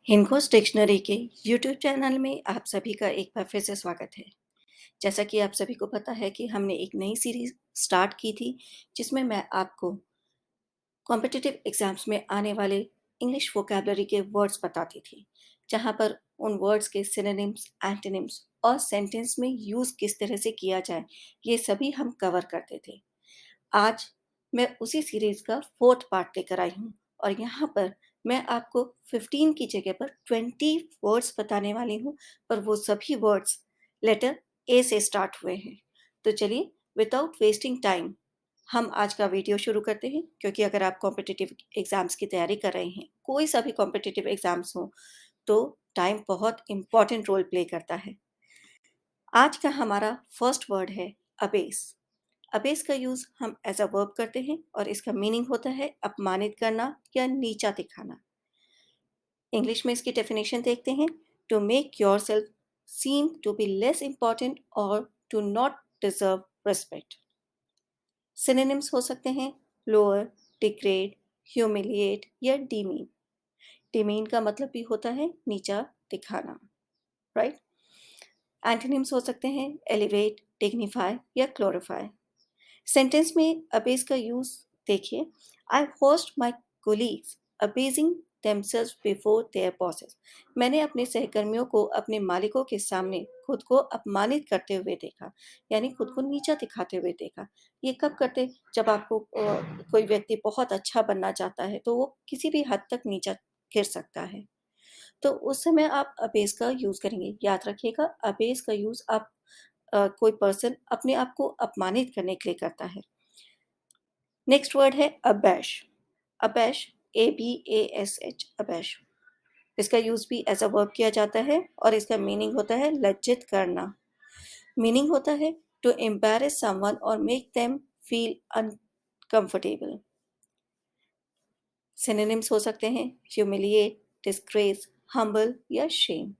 हिंगोस dictionary के YouTube channel में आप सभी का एक बार फिर से स्वागत है। जैसा कि आप सभी को पता है कि हमने एक नई सीरीज स्टार्ट की थी, जिसमें मैं आपको कॉम्पिटिटिव एग्जाम्स में आने वाले इंग्लिश वोकैबुलरी के वर्ड्स बताती थी, जहां पर उन वर्ड्स के सिनोनिम्स, एंटोनिम्स और सेंटेंस में यूज़ किस तरह से किया जाए, ये सभी हम कवर करते थे। आज मैं उसी सीरीज का फोर्थ पार्ट लेकर आई हूँ और यहाँ पर मैं आपको 15 की जगह पर 20 वर्ड्स बताने वाली हूँ, पर वो सभी वर्ड्स लेटर ए से स्टार्ट हुए हैं। तो चलिए, विदाउट वेस्टिंग टाइम हम आज का वीडियो शुरू करते हैं, क्योंकि अगर आप कॉम्पिटिटिव एग्जाम्स की तैयारी कर रहे हैं, कोई सा भी कॉम्पिटिटिव एग्जाम्स हो, तो टाइम बहुत इंपॉर्टेंट रोल प्ले करता है। आज का हमारा फर्स्ट वर्ड है अबेस। अबेस का यूज हम एज अ वर्ब करते हैं और इसका मीनिंग होता है अपमानित करना या नीचा दिखाना। इंग्लिश में इसकी डेफिनेशन देखते हैं। To make yourself seem to be less important और to not deserve respect. Synonyms हो सकते हैं लोअर, डिग्रेड, ह्यूमिलिएट या डीमीन। डीमीन का मतलब भी होता है नीचा दिखाना, राइट। एंटोनिम्स हो सकते हैं एलिवेट, डिग्निफाई या ग्लोरीफाई। सेंटेंस में अबेज का यूज देखिए। I host my colleagues abasing themselves before their bosses. मैंने अपने सहकर्मियों को अपने मालिकों के सामने खुद को अपमानित करते हुए देखा, यानी खुद को नीचा दिखाते हुए देखा। ये कब करते? जब आपको कोई व्यक्ति बहुत अच्छा बनना चाहता है, तो वो किसी भी हद तक नीचा गिर सकता है, तो उस समय आप अबेज का यूज करेंगे। याद रखिएगा, अबेज का यूज आप कोई पर्सन अपने आप को अपमानित करने के लिए करता है। नेक्स्ट वर्ड है अबैश। अबैश, ABASH, अबैश। इसका यूज भी एज अ वर्ब किया जाता है और इसका मीनिंग होता है लज्जित करना। मीनिंग होता है टू एम्बैरेस समवन और make them feel uncomfortable. Synonyms हो सकते हैं ह्यूमिलिएट, डिस्ग्रेस, हम्बल या शेम।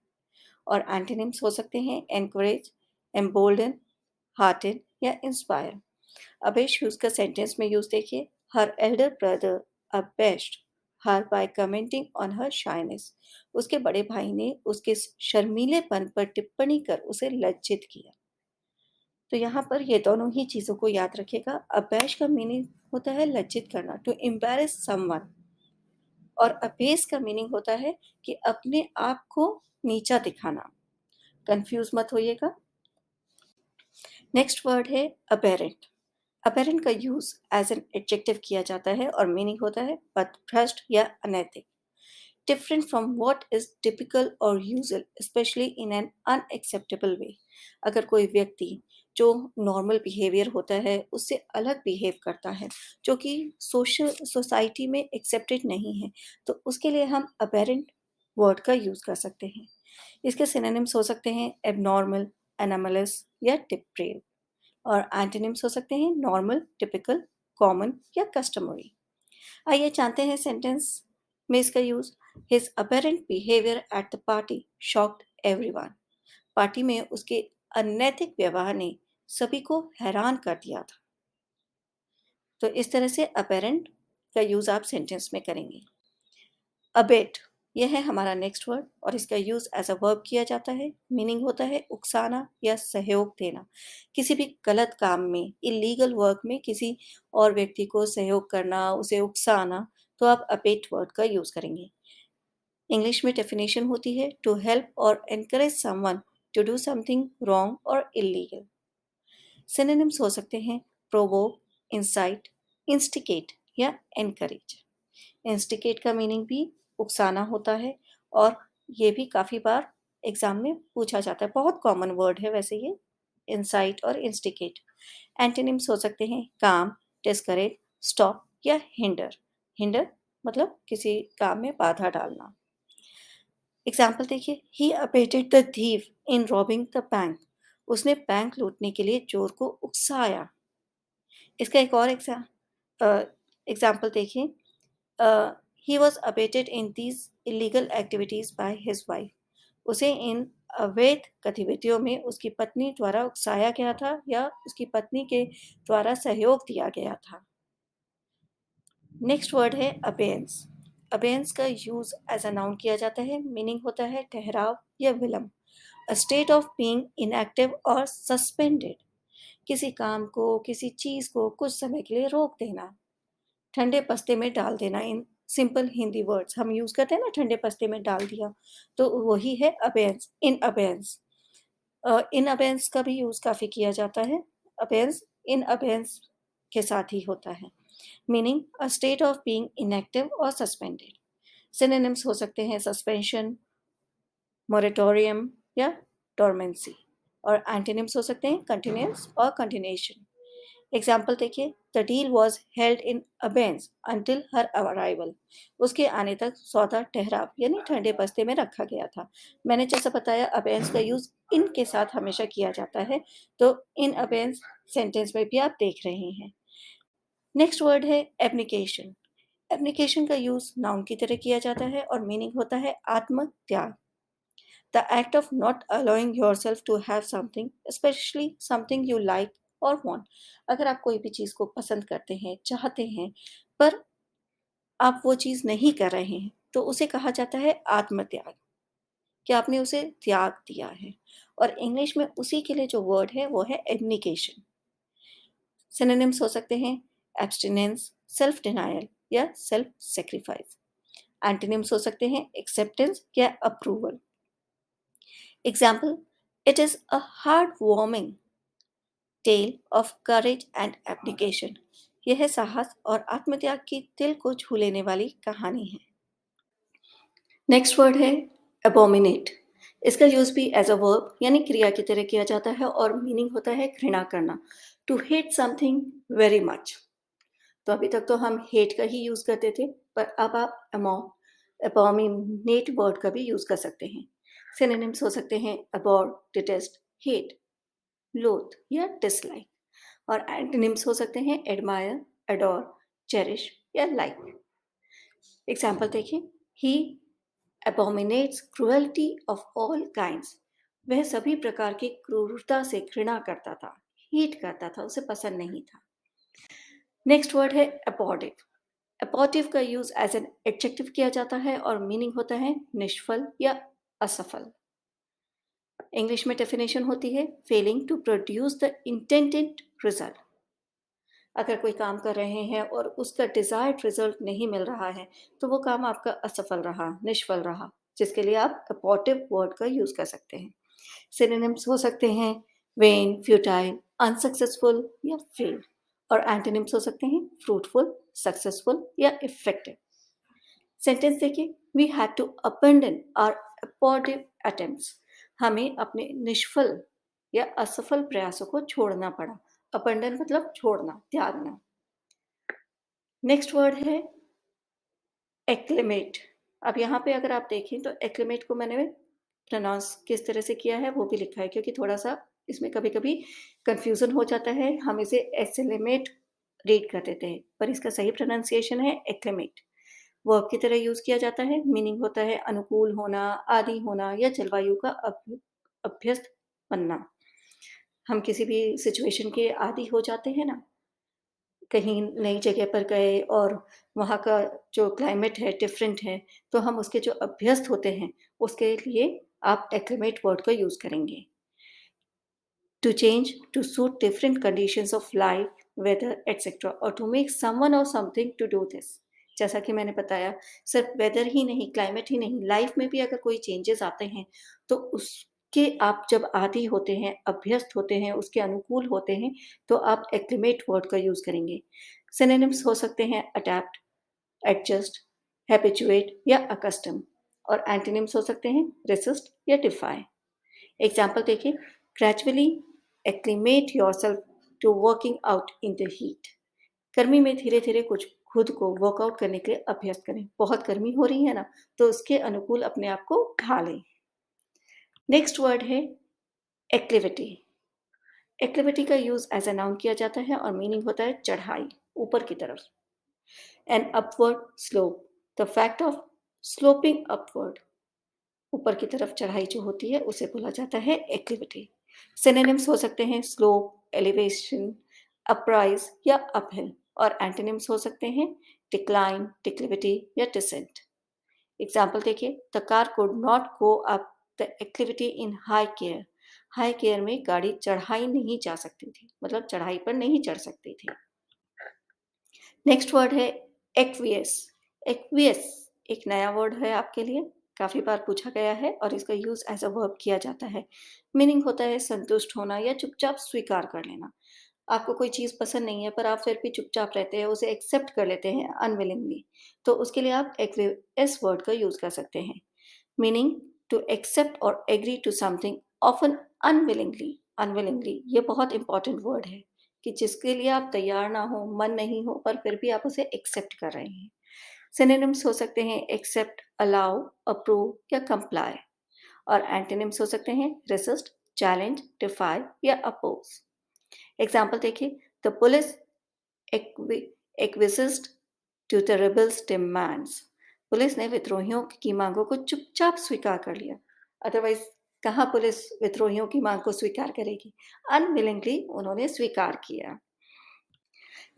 और एंटोनिम्स हो सकते हैं एनकरेज, एम्बोल्डन, हार्टन या इंस्पायर। अबेश यूज का सेंटेंस में यूज देखिए। Her elder brother abashed her by commenting on her shyness. उसके बड़े भाई ने उसके शर्मीलेपन पर टिप्पणी कर उसे लज्जित किया। तो यहाँ पर ये दोनों ही चीजों को याद रखिएगा। अबैश का मीनिंग होता है लज्जित करना, टू एम्बैरेस समवन, और अबेस का मीनिंग होता है कि अपने आप को नीचा दिखाना। कंफ्यूज मत होइएगा। नेक्स्ट वर्ड है अपेरेंट। अपेरेंट का यूज एज एन एडजेक्टिव किया जाता है और मीनिंग होता है पथभ्रष्ट या अनैतिक। Different from what is typical और usual, especially in an unacceptable way. अगर कोई व्यक्ति जो नॉर्मल बिहेवियर होता है उससे अलग बिहेव करता है, जो कि सोशल सोसाइटी में एक्सेप्टेड नहीं है, तो उसके लिए हम अपेरेंट वर्ड का यूज कर सकते हैं। इसके सिनोनिम्स हो सकते हैं एबनॉर्मल, एनामलस या डिप्रेव्ड। और एंटोनिम्स हो सकते हैं नॉर्मल, टिपिकल, कॉमन या कस्टमरी। आइए जानते हैं सेंटेंस में इसका use. His apparent behaviour at the party shocked everyone. Party में उसके अनैतिक व्यवहार ने सभी को हैरान कर दिया था। तो इस तरह से अपेरेंट का यूज आप सेंटेंस में करेंगे। अबेट, यह है हमारा नेक्स्ट वर्ड और इसका यूज एज अ वर्ब किया जाता है। मीनिंग होता है उकसाना या सहयोग देना। किसी भी गलत काम में, इलीगल वर्क में किसी और व्यक्ति को सहयोग करना, उसे उकसाना, तो आप अबेट वर्ड का यूज करेंगे। इंग्लिश में डेफिनेशन होती है टू हेल्प और encourage someone to do something wrong और इलीगल। सिनोनिम्स हो सकते हैं प्रोवोक, इंसाइट, इंस्टिकेट या एनकरेज। इंस्टिकेट का मीनिंग भी उकसाना होता है और ये भी काफ़ी बार एग्जाम में पूछा जाता है। बहुत कॉमन वर्ड है वैसे ये, इंसाइट और इंस्टिकेट। एंटोनिम्स हो सकते हैं काम, डिस्करेज, स्टॉप या हिंडर। हिंडर मतलब किसी काम में बाधा डालना। एग्जाम्पल देखिए। He abetted the thief in robbing the bank. उसने बैंक लूटने के लिए चोर को उकसाया। इसका एक और एग्जाम्पल देखिए। He was abetted in these illegal activities by his wife. उसे इन अवैध गतिविधियों में उसकी पत्नी द्वारा उकसाया गया था या उसकी पत्नी के द्वारा सहयोग दिया गया था। नेक्स्ट वर्ड है अबेयंस। अबेंस का यूज एज अ नाउन किया जाता है, मीनिंग होता है ठहराव या विलंब। अ स्टेट ऑफ बीइंग इनएक्टिव और सस्पेंडेड, किसी काम को, किसी चीज को कुछ समय के लिए रोक देना, ठंडे पस्ते में डाल देना। इन सिंपल हिंदी वर्ड्स हम यूज करते हैं ना, ठंडे पस्ते में डाल दिया, तो वही है अबेंस, इन अबेंस। इन अबेंस का भी यूज काफी किया जाता है। अबेंस इन अबेंस के साथ ही होता है, meaning a state of being inactive और सस्पेंडेड। सिनोनिम्स हो सकते हैं सस्पेंशन, मोरेटोरियम या डोरमेंसी, और एंटोनिम्स हो सकते हैं कंटिन्यूअस और कंटिन्यूएशन। एग्जाम्पल देखिए, the deal was held in abeyance until her arrival, उसके आने तक सौदा ठहराव यानी ठंडे बस्ते में रखा गया था। मैंने जैसा बताया अबेंस का यूज इन के साथ हमेशा किया जाता है, तो इन अबेंस सेंटेंस में भी आप देख रहे हैं। नेक्स्ट वर्ड है एब्निकेशन। एब्निकेशन का यूज नाउन की तरह किया जाता है और मीनिंग होता है आत्म त्याग। The act of not allowing yourself to have something, especially something you like or want. अगर आप कोई भी चीज़ को पसंद करते हैं, चाहते हैं, पर आप वो चीज़ नहीं कर रहे हैं, तो उसे कहा जाता है आत्मत्याग, कि आपने उसे त्याग दिया है। और इंग्लिश में उसी के लिए जो वर्ड है वो है एब्निकेशन। सिनोनिम्स हो सकते हैं एब्स्टिनेंस, सेल्फ डिनायल या सेल्फ सेक्रीफाइस। एंटोनिम्स हो सकते हैं एक्सेप्टेंस या approval. Example, it is a heartwarming tale of courage and abnegation. यह साहस और आत्मत्याग की दिल को छू लेने वाली कहानी है। नेक्स्ट वर्ड है abominate। इसका यूज भी एज अ वर्ब यानी क्रिया की तरह किया जाता है और मीनिंग होता है घृणा करना, to hate something very much. तो अभी तक तो हम हेट का ही यूज करते थे, पर अब आप abominate वर्ड का भी यूज कर सकते हैं। सिनोनिम्स हो सकते हैं abhor, detest, hate, loath या dislike, और एंटोनिम्स हो सकते हैं admire, adore, cherish या like। एग्जाम्पल देखिए, he abominates cruelty of all kinds। वह सभी प्रकार की क्रूरता से घृणा करता था, हेट करता था, उसे पसंद नहीं था। नेक्स्ट वर्ड है अबॉर्टिव। अबॉर्टिव का यूज एज एन एडजेक्टिव किया जाता है और मीनिंग होता है निष्फल या असफल। इंग्लिश में डेफिनेशन होती है failing to produce the intended result. अगर कोई काम कर रहे हैं और उसका डिजायर्ड रिजल्ट नहीं मिल रहा है, तो वो काम आपका असफल रहा, निष्फल रहा, जिसके लिए आप अबॉर्टिव वर्ड का यूज कर सकते हैं। सिनोनिम्स हो सकते हैं वेन, फ्यूटाइल, अनसक्सेसफुल या फेल, और एंटोनिम्स हो सकते हैं फ्रूटफुल, सक्सेसफुल या इफेक्टिव। सेंटेंस देखिए, we had to abandon our abortive attempts. हमें अपने निष्फल या असफल प्रयासों को छोड़ना पड़ा। अबंडन मतलब छोड़ना, त्यागना। नेक्स्ट वर्ड है एक्लेमेट। अब यहाँ पे अगर आप देखें तो एक्लेमेट को मैंने प्रोनाउंस किस तरह से किया है वो भी लिखा है, क्योंकि थोड़ा सा इसमें कभी कभी कंफ्यूजन हो जाता है। हम इसे एक्लेमेट रीड कर देते हैं, पर इसका सही प्रोनाउंसिएशन है एक्लेमेट। वर्ब की तरह यूज किया जाता है, मीनिंग होता है अनुकूल होना, आदी होना या जलवायु का अभ्यस्त बनना। हम किसी भी सिचुएशन के आदी हो जाते हैं ना, कहीं नई जगह पर गए और वहाँ का जो क्लाइमेट है डिफरेंट है, तो हम उसके जो अभ्यस्त होते हैं उसके लिए आप एक्लेमेट वर्ड का यूज करेंगे। To change, to suit different conditions of life, weather etcetera, और टू मेक समवन और समथिंग टू डू दिस। जैसा कि मैंने बताया, सिर्फ वेदर ही नहीं, क्लाइमेट ही नहीं, लाइफ में भी अगर कोई चेंजेस आते हैं तो उसके आप जब आदी होते हैं, अभ्यस्त होते हैं, उसके अनुकूल होते हैं, तो आप एक्लिमेट वर्ड का यूज करेंगे। सिनोनिम्स हो सकते हैं अडैप्ट, एडजस्ट, हैबिचुएट या अकस्टम, और एंटोनिम्स हो सकते हैं रेसिस्ट या डिफाई। एग्जाम्पल देखिए, gradually acclimate yourself to working out in the heat. गर्मी में धीरे धीरे कुछ खुद को वर्कआउट करने के लिए अभ्यस्त करें। बहुत गर्मी हो रही है ना, तो उसके अनुकूल अपने आप को ढालें। नेक्स्ट वर्ड है एक्लिविटी। एक्लिविटी का यूज एज अ नाउन किया जाता है और मीनिंग होता है चढ़ाई, ऊपर की तरफ। An upward slope, the fact of sloping upward, ऊपर की तरफ चढ़ाई जो होती है उसे बोला जाता है एक्लिविटी। सिनोनिम्स हो सकते हैं स्लोप, एलिवेशन, अपराइज या अपहिल, और एंटोनिम्स हो सकते हैं डिक्लाइन, डिक्लिविटी या डिसेंट। एग्जाम्पल देखिए, the car could not go up the activity in high care. High care में गाड़ी चढ़ाई नहीं जा सकती थी, मतलब चढ़ाई पर नहीं चढ़ सकती थी। नेक्स्ट वर्ड है एक्वियस। एक्वियस एक नया वर्ड है आपके लिए, काफ़ी बार पूछा गया है और इसका यूज़ एज अ वर्ब किया जाता है। मीनिंग होता है संतुष्ट होना या चुपचाप स्वीकार कर लेना। आपको कोई चीज़ पसंद नहीं है पर आप फिर भी चुपचाप रहते हैं, उसे एक्सेप्ट कर लेते हैं अनविलिंगली, तो उसके लिए आप एक्वियस वर्ड का यूज़ कर सकते हैं। मीनिंग टू एक्सेप्ट और agree to something often unwillingly. Unwillingly ये बहुत इंपॉर्टेंट वर्ड है कि जिसके लिए आप तैयार ना हो, मन नहीं हो, पर फिर भी आप उसे एक्सेप्ट कर रहे हैं। सिनोनिम्स हो सकते हैं एक्सेप्ट, अलाउ, अप्रूव या कंप्लाई। और एंटोनिम्स हो सकते हैं रेसिस्ट, चैलेंज, डिफाई या अपोज। एग्जाम्पल देखिए, the police acquiesced to the rebels demands. Police ने विद्रोहियों की मांगों को चुपचाप स्वीकार कर लिया। अदरवाइज कहाँ पुलिस विद्रोहियों की मांग को स्वीकार करेगी? अनविलिंगली उन्होंने स्वीकार किया।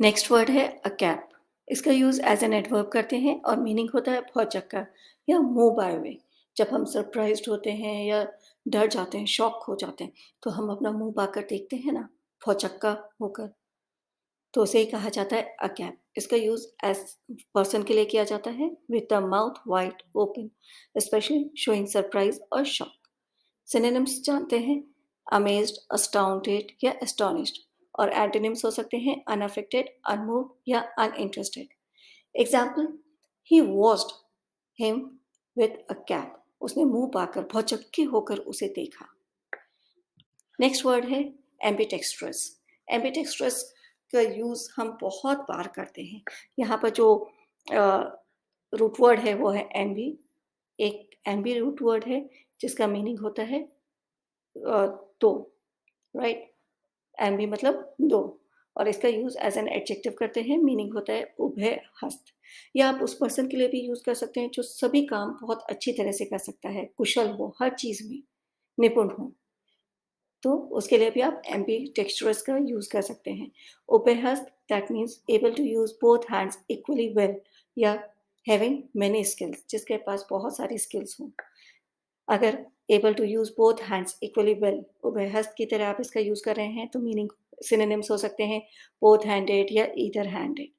नेक्स्ट वर्ड है अकैप। इसका यूज एज एन एडवर्ब करते हैं और मीनिंग होता है भौचक्का या मूव बाय वे। जब हम सरप्राइज्ड होते हैं या डर जाते हैं, शॉक हो जाते हैं, तो हम अपना मुंह पाकर देखते हैं ना, भौचक्का होकर, तो उसे ही कहा जाता है अकैप। इसका यूज एज पर्सन के लिए किया जाता है with the mouth wide open, specially showing surprise और शॉक। सिनोनिम्स जानते हैं अमेज्ड, अस्टाउंडेड या एस्टोनिश्ड। और एंटोनिम्स हो सकते हैं अनअफेक्टेड, अनमूव्ड या uninterested. Example, he watched him with a cap. उसने मुंह पाकर भौचक्के होकर उसे देखा। नेक्स्ट वर्ड है एम्बिडेक्स्ट्रस। एम्बिडेक्स्ट्रस का यूज हम बहुत बार करते हैं। यहाँ पर जो रूट वर्ड है वो है एम्बी। एक एम्बी रूट वर्ड है जिसका मीनिंग होता है दो, राइट। एम्बी मतलब दो। और इसका यूज एज एन एडजेक्टिव करते हैं, मीनिंग होता है उभय हस्त। या आप उस पर्सन के लिए भी यूज कर सकते हैं जो सभी काम बहुत अच्छी तरह से कर सकता है, कुशल हो, हर चीज में निपुण हो, तो उसके लिए भी आप एम्बी टेक्सचरस का यूज कर सकते हैं। उभयहस्त that means able to use both hands equally well, या हैविंग मेनी स्किल्स, जिसके पास बहुत सारी स्किल्स हों। अगर able to use both hands equally well, उभयहस्त की तरह आप इसका यूज कर रहे हैं, तो मीनिंग सिनोनिम्स हो सकते हैं बोथ हैंडेड या ईदर हैंडेड।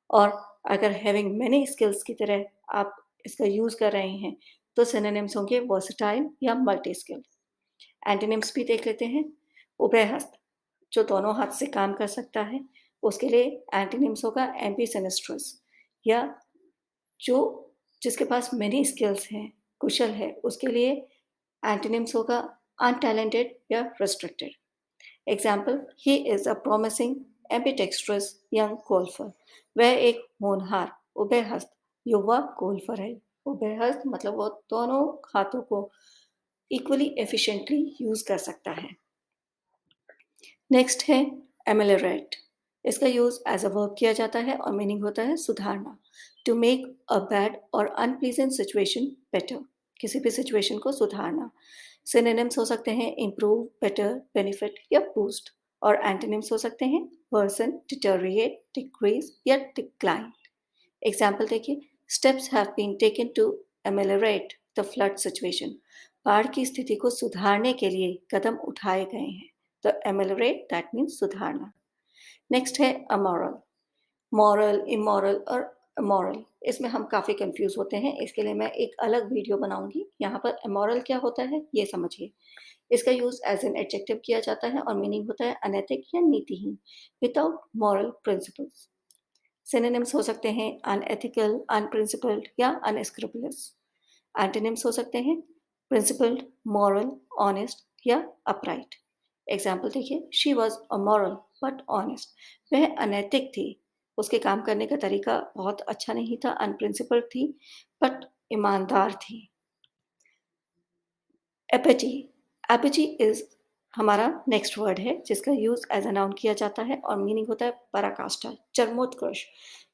और अगर हैविंग मेनी स्किल्स की तरह आप इसका यूज कर रहे हैं, तो सिनोनिम्स होंगे वर्सटाइल या मल्टी स्किल। एंटोनिम्स भी देख लेते हैं। उभयहस्त जो दोनों हाथ से काम कर सकता है, उसके लिए एंटोनिम्स होगा एम्बिसिनिस्ट्रस। या जो जिसके पास मेनी स्किल्स हैं, कुशल है, उसके लिए एंटोनिम्स होगा अनटैलेंटेड या restricted. Example, he is a promising ambidextrous young golfer. वह एक होनहार उभयहस्त युवा गोल्फर है। उभयहस्त मतलब वो दोनों हाथों को इक्वली एफिशिएंटली यूज कर सकता है। नेक्स्ट है एमेलियोरेट। इसका यूज एज अ वर्ब किया जाता है और मीनिंग होता है सुधारना। टू मेक अ बैड और अनप्लीजेंट सिचुएशन बेटर, किसी भी सिचुएशन को सुधारना। सिनोनिम्स हो सकते हैं इम्प्रूव, बेटर, बेनिफिट या बूस्ट। और एंटोनिम्स हो सकते हैं वर्सन, डिटोरिएट, डिक्रीज या डिक्लाइन। एग्जाम्पल देखिए, steps have been taken to ameliorate the flood situation. बाढ़ की स्थिति को सुधारने के लिए कदम उठाए गए हैं। तो एमेलियोरेट दैट मीन्स सुधारना। नेक्स्ट है अमोरल। मॉरल, इमोरल और अमोरल, इसमें हम काफ़ी कंफ्यूज होते हैं। इसके लिए मैं एक अलग वीडियो बनाऊंगी। यहाँ पर अमोरल क्या होता है ये समझिए। इसका यूज एज एन एडजेक्टिव किया जाता है और मीनिंग होता है अनैतिक या नीतिहीन, विदाउट मॉरल प्रिंसिपल्स। सिनोनिम्स हो सकते हैं अनएथिकल, अनप्रिंसिपल्ड या अनस्क्रूपुलस। एंटोनिम्स हो सकते हैं प्रिंसिपल्ड, मॉरल, ऑनेस्ट या अपराइट। एग्जाम्पल देखिए, she was amoral but honest. वह अनैतिक थी, उसके काम करने का तरीका बहुत अच्छा नहीं था, अनप्रिंसिपल्ड थी बट ईमानदार थी। एपिटी। एपिटी इज हमारा नेक्स्ट वर्ड है जिसका यूज एज अ नाउन किया जाता है और मीनिंग होता है पराकाष्ठा, चरमोत्कर्ष,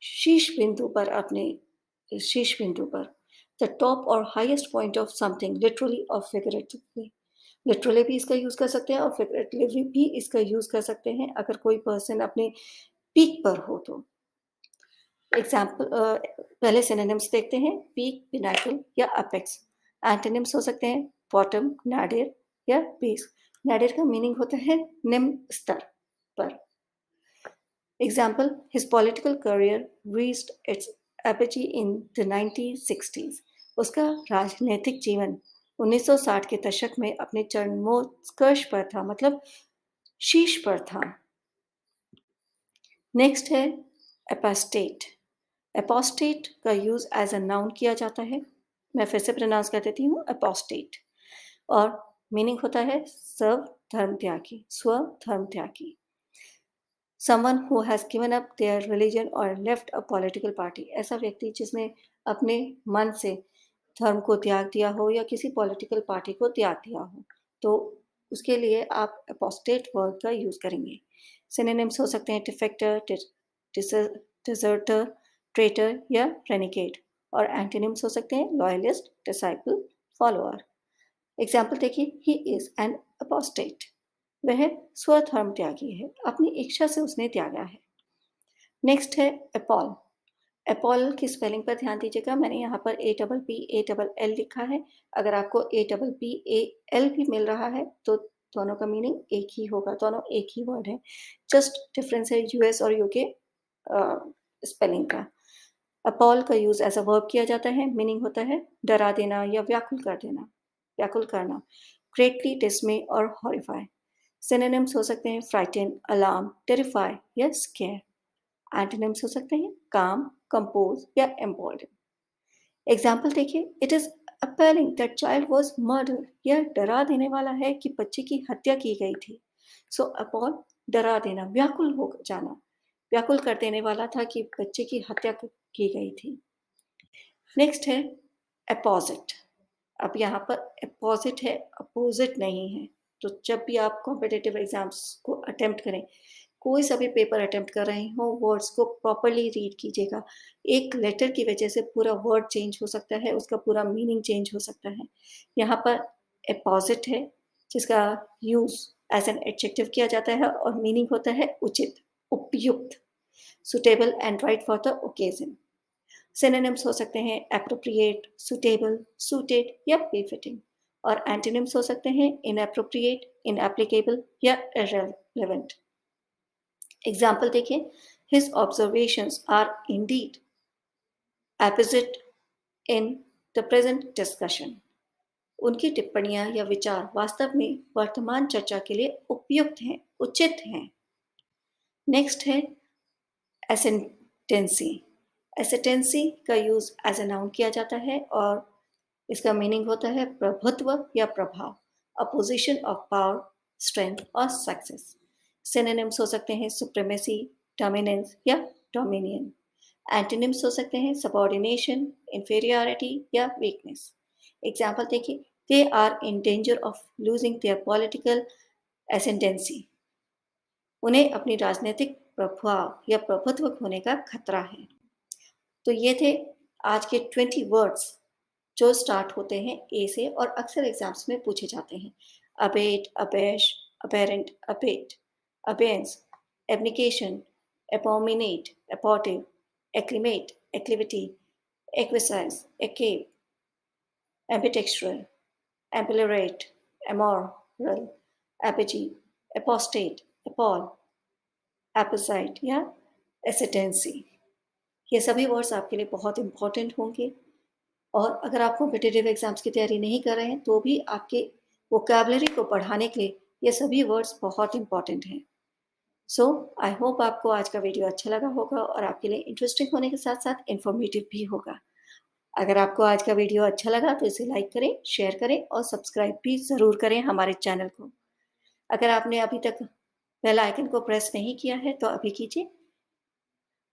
शीर्ष बिंदु पर, अपने शीर्ष बिंदु पर। द टॉप और highest point of something, literally और फिगरेटिवली। लिटरली भी इसका यूज कर सकते हैं और फिगरेटिवली भी इसका यूज कर सकते हैं अगर कोई पर्सन अपने पीक पर हो तो। एग्जाम्पल पहले सिनोनिम्स देखते हैं। पीक, पिनाकल या अपेक्स। एंटोनिम्स हो सकते हैं बॉटम, नाडिर या बेस। नाडिर का मीनिंग होता है निम्न स्तर पर। Example, his political career reached its apogee in the 1960s। उसका राजनीतिक जीवन 1960 के दशक में अपने चरमोत्कर्ष पर था, मतलब शीर्ष पर था। नेक्स्ट है एपोस्टेट। एपोस्टेट का यूज एज अ नाउन किया जाता है। मैं फिर से प्रोनाउंस कर देती हूँ, एपोस्टेट। और मीनिंग होता है सर्व धर्म त्यागी, स्व धर्म त्यागी। Someone who has given up their religion और लेफ्ट अ पॉलिटिकल पार्टी। ऐसा व्यक्ति जिसने अपने मन से धर्म को त्याग दिया हो या किसी पॉलिटिकल पार्टी को त्याग दिया हो, तो उसके लिए आप एपोस्टेट वर्ड का यूज करेंगे। सिनोनिम्स हो सकते हैं डिफेक्टर, डिजर्टर, ट्रेटर या रेनिकेड। और एंटोनिम्स हो सकते हैं लॉयलिस्ट, डिसाइपल, फॉलोअर। एग्जाम्पल देखिए, ही इज एन अपोस्टेट। वह स्वधर्म त्यागी है, अपनी इच्छा से उसने त्यागा है। नेक्स्ट है अपॉल। अपॉल की स्पेलिंग पर ध्यान दीजिएगा। मैंने यहाँ पर APPALL लिखा है। अगर आपको APPAL भी मिल रहा है तो दोनों का मीनिंग एक ही होगा, दोनों एक ही वर्ड है। जस्ट डिफरेंस है US और UK स्पेलिंग का। अपॉल का यूज एज अ वर्ब किया जाता है। मीनिंग होता है डरा देना या व्याकुल कर देना, व्याकुल करना। ग्रेटली डिसमे और हॉरिफाई। सिनोनिम्स हो सकते हैं फ्राइटन, अलार्म, टेरिफाई या स्केयर। एंटोनिम्स हो सकते हैं काम, कंपोज या एम्बॉल्डन। एग्जाम्पल देखिए, it is appealing that child was murder. यह डरा देने वाला है कि बच्चे की हत्या की गई थी। सो अपॉल, डरा देना, व्याकुल हो जाना, व्याकुल कर देने वाला था कि बच्चे की हत्या की गई थी। नेक्स्ट है अपोजिट। अब यहाँ पर अपोजिट है, अपोजिट नहीं है। तो जब भी आप कॉम्पिटिटिव एग्जाम्स को अटेम्प्ट करें, कोई सा भी पेपर अटेम्प्ट कर रहे हो, वर्ड्स को प्रॉपरली रीड कीजिएगा। एक लेटर की वजह से पूरा वर्ड चेंज हो सकता है, उसका पूरा मीनिंग चेंज हो सकता है। यहाँ पर अपोजिट है जिसका यूज एज एन एडजेक्टिव किया जाता है और मीनिंग होता है उचित, उपयुक्त, suitable and right for the occasion. Synonyms हो सकते हैं एप्रोप्रिएट, सुटेबल, सूटेड या बेफिटिंग। और एंटोनिम्स हो सकते हैं इनएप्रोप्रिएट, इनएप्लीकेबल या इररिलेवेंट। एग्जाम्पल देखिए, his observations are indeed apposite in the present discussion. उनकी टिप्पणियां या विचार वास्तव में वर्तमान चर्चा के लिए उपयुक्त हैं, उचित हैं। नेक्स्ट है एसेंटेंसी। एसेंटेंसी का यूज एज अ नाउन किया जाता है और इसका मीनिंग होता है प्रभुत्व या प्रभाव, अपोजिशन ऑफ पावर, स्ट्रेंथ और सक्सेस। सिनोनिम्स हो सकते हैं सुप्रीमेसी, डोमिनेंस या डोमिनियन। एंटोनिम्स हो सकते हैं सबऑर्डिनेशन, इंफीरियरिटी या वीकनेस। एग्जाम्पल देखिए, they are in danger of losing their political ascendancy. उन्हें अपनी राजनीतिक प्रभाव या प्रभुत्व खोने का खतरा है। तो ये थे आज के 20 वर्ड्स जो स्टार्ट होते हैं ए से और अक्सर एग्जाम्स में पूछे जाते हैं। Abet, abash, aberrant, abate, abeyance, abdication, abominate, abortive, acclimate, acclivity, acquiesce, acme, ambidextrous, ameliorate, amoral, apogee, apostate, appal, apposite या एसिडेंसी। ये सभी वर्ड्स आपके लिए बहुत इंपॉर्टेंट होंगे। और अगर आप कॉम्पिटिटिव एग्जाम्स की तैयारी नहीं कर रहे हैं तो भी आपके वोकैबुलरी को बढ़ाने के लिए ये सभी वर्ड्स बहुत इंपॉर्टेंट हैं। सो आई होप आपको आज का वीडियो अच्छा लगा होगा और आपके लिए इंटरेस्टिंग होने के साथ साथ इंफॉर्मेटिव भी होगा। अगर आपको आज का वीडियो अच्छा लगा तो इसे लाइक करें, शेयर करें और सब्सक्राइब भी ज़रूर करें हमारे चैनल को। अगर आपने अभी तक बेल आइकन को प्रेस नहीं किया है तो अभी कीजिए,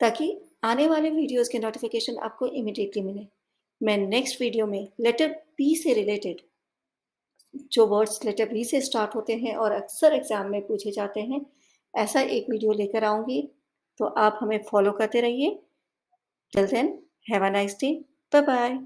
ताकि आने वाले वीडियोस के नोटिफिकेशन आपको इमीडिएटली मिले। मैं नेक्स्ट वीडियो में लेटर बी से रिलेटेड, जो वर्ड्स लेटर बी से स्टार्ट होते हैं और अक्सर एग्जाम में पूछे जाते हैं, ऐसा एक वीडियो लेकर आऊँगी। तो आप हमें फॉलो करते रहिए। Till then, have a nice day. Bye bye.